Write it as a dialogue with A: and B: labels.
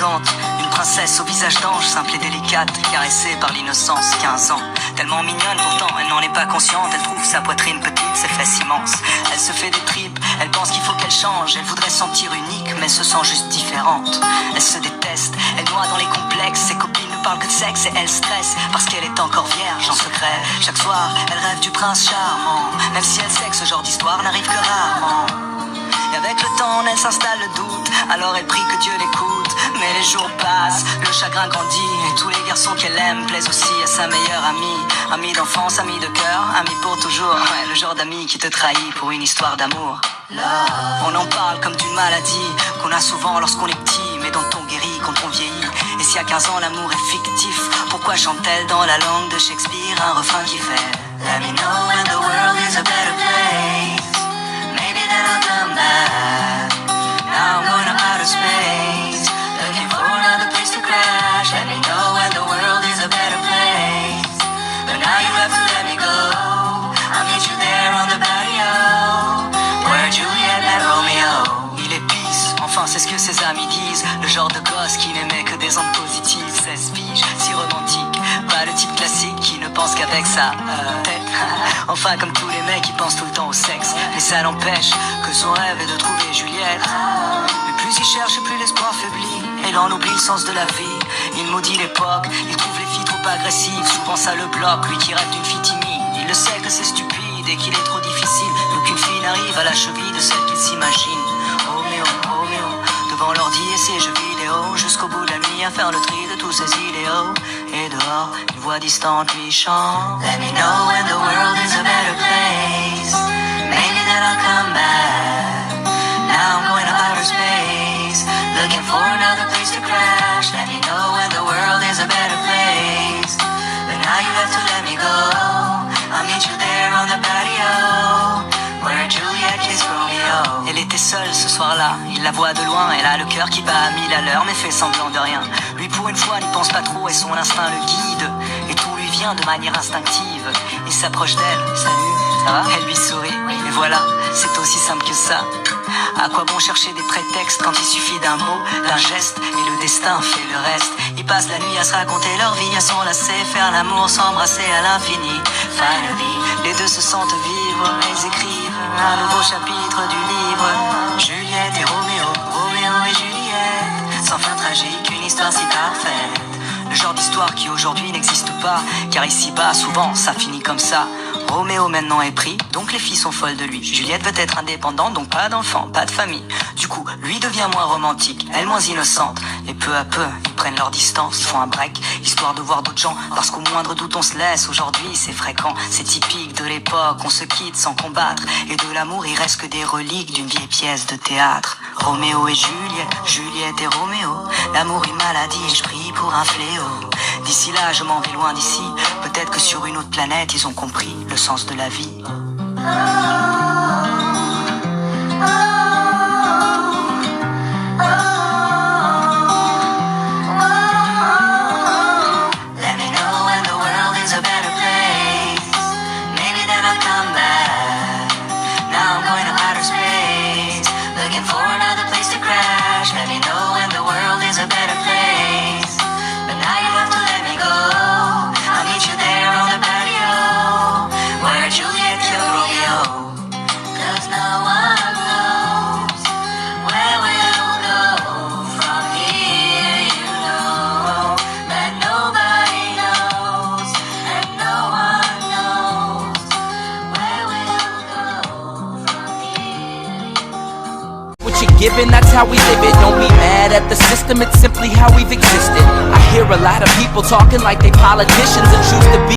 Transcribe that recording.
A: élégante, une princesse au visage d'ange, simple et délicate, caressée par l'innocence, 15 ans. Tellement mignonne pourtant, elle n'en est pas consciente, elle trouve sa poitrine petite, ses fesses immenses. Elle se fait des tripes, elle pense qu'il faut qu'elle change, elle voudrait se sentir unique, mais se sent juste différente. Elle se déteste, elle noie dans les complexes, ses copines ne parlent que de sexe et elle stresse, parce qu'elle est encore vierge en secret. Chaque soir, elle rêve du prince charmant, même si elle sait que ce genre d'histoire n'arrive que rarement. Et avec le temps, en elle s'installe le doute, alors elle prie que Dieu l'écoute. Mais les jours passent, le chagrin grandit, et tous les garçons qu'elle aime plaisent aussi à sa meilleure amie. Amie d'enfance, amie de cœur, amie pour toujours. Ouais, le genre d'ami qui te trahit pour une histoire d'amour. On en parle comme d'une maladie qu'on a souvent lorsqu'on est petit, mais dont on guérit quand on vieillit. Et si à 15 ans l'amour est fictif, pourquoi chante-t-elle dans la langue de Shakespeare un refrain qui fait Let me know when the world is a better place. Maybe then I'll come back. Now I'm going to outer space, looking for another place to crash. Let me know when the world is a better place. But now you have to let me go. I'll meet you there on the patio, where Juliet met Romeo. Il est peace, enfin c'est ce que ses amis disent. Le genre de gosse qui n'aimait que des ondes positives. 16 piges, si romantique, pas le type classique qui ne pense qu'avec sa tête. Enfin comme tous les mecs qui pensent tout le temps au sexe. Mais ça n'empêche que son rêve est de trouver Juliette. Mais plus il cherche, plus l'espoir faiblit, et il en oublie le sens de la vie. Il maudit l'époque, il trouve les filles trop agressives. Souvent ça le bloque, lui qui rêve d'une fille timide. Il le sait que c'est stupide et qu'il est trop difficile, qu'aucune fille n'arrive à la cheville de celle qu'il s'imagine. Roméo, Roméo, devant l'ordi et ses jeux vidéo, jusqu'au bout de la nuit à faire le tri de tous ses idéaux. Et dehors, une voix distante lui chante Let me know when the world is a better place. Maybe then I'll come back. Now I'm going to outer space, looking for another place to crash. Let me know when the world is a better place. But now you have to let me go. I'll meet you there on the patio, where Juliet kissed Romeo. Elle était seule ce soir-là, il la voit de loin. Elle a le cœur qui bat à 1000 à l'heure, mais fait semblant de rien. Lui pour une fois n'y pense pas trop et son instinct le guide. Et tout lui vient de manière instinctive. Il s'approche d'elle, salut, ça va? Elle lui sourit, et voilà, c'est aussi simple que ça. À quoi bon chercher des prétextes quand il suffit d'un mot, d'un geste, et le destin fait le reste. Ils passent la nuit à se raconter leur vie, à s'enlacer, faire l'amour, s'embrasser à l'infini. Finally, les deux se sentent vivre, ils écrivent un nouveau chapitre du livre. Juliette et Roméo, Roméo et Juliette, sans fin tragique, une histoire si parfaite. Le genre d'histoire qui aujourd'hui n'existe pas, car ici-bas, souvent, ça finit comme ça. Roméo maintenant est pris, donc les filles sont folles de lui. Juliette veut être indépendante, donc pas d'enfant, pas de famille. Du coup, lui devient moins romantique, elle moins innocente. Et peu à peu, ils prennent leur distance, ils font un break, histoire de voir d'autres gens. Parce qu'au moindre doute on se laisse, aujourd'hui c'est fréquent. C'est typique de l'époque, on se quitte sans combattre. Et de l'amour il reste que des reliques d'une vieille pièce de théâtre. Roméo et Juliette, Juliette et Roméo. L'amour est maladie et je prie pour un fléau. D'ici là je m'en vais loin d'ici. Peut-être que sur une autre planète ils ont compris le sens de la vie. Let me know when the world is a better place. Maybe then I'll come back. Now I'm going to outer space, looking for another place to crash. Let me know when the world is a better place. But now you have to let me go. I'll meet you there on the patio, where Juliet killed Romeo. 'Cause no one knows where we'll go from here. You know that nobody knows, and no one knows where we'll go from here.
B: What you're given, that's how we live it. Don't be mad at the system, it's simply how we've existed. I hear a lot of people talking like they politicians and choose to be